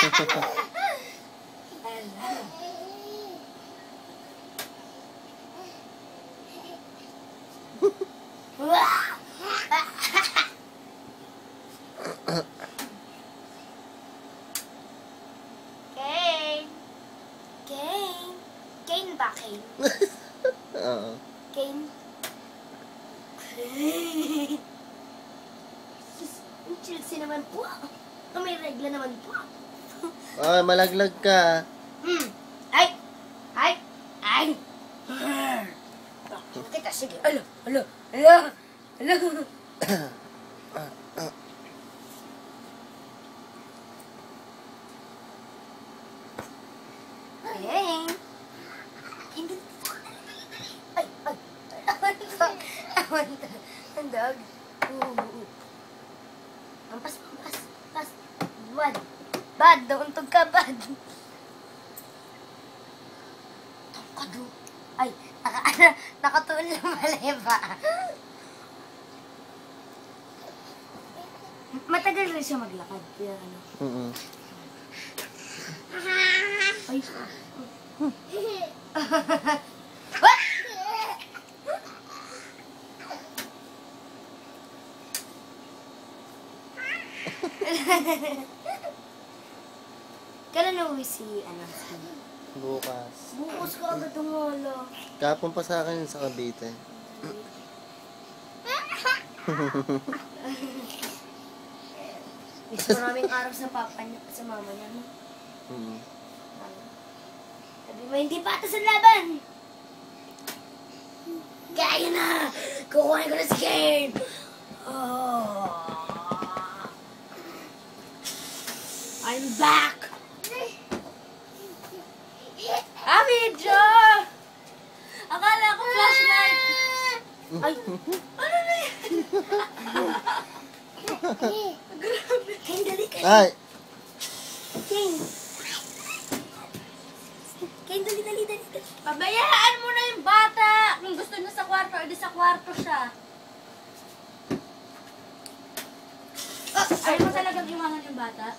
Kane. Kane. Kane ba, Kane? Oo. Kane. Kane. Ang chilsi naman po. May regla naman po. Ah, malaglag ka. Ay! Ay! Ay! Bakit kita? Sige. Alo! Alo! Alo! Alo! Ay! Ay! Ay! Ang dog. Ampas, ampas, ampas. Bad. Bad, dauntog ka, bad. Tangkado. Ay, nakatuon lang mali ba? Matagal rin siya maglakad. Kaya ano. Ay. What? Kailan nauwi si Bukas. Bukas ka agad ang wala. Kapon pa sa akin sa Cavite. Miss maraming araw sa papa niya, sa mama niya, no? Sabi mo, hindi pa ata sa laban! Kaya na! Kukuhain ko na si Kane! Oh. I'm back! Video! Akala ko flashlight! Ay! Ano na yan? Grabe! Kane, dali ka! Ay! Kane! Kane, dali, dali, dali! Pabayaan mo na yung bata! Kung gusto niya sa kwarto, edi sa kwarto siya. Ayaw mo talagang iwanan yung bata?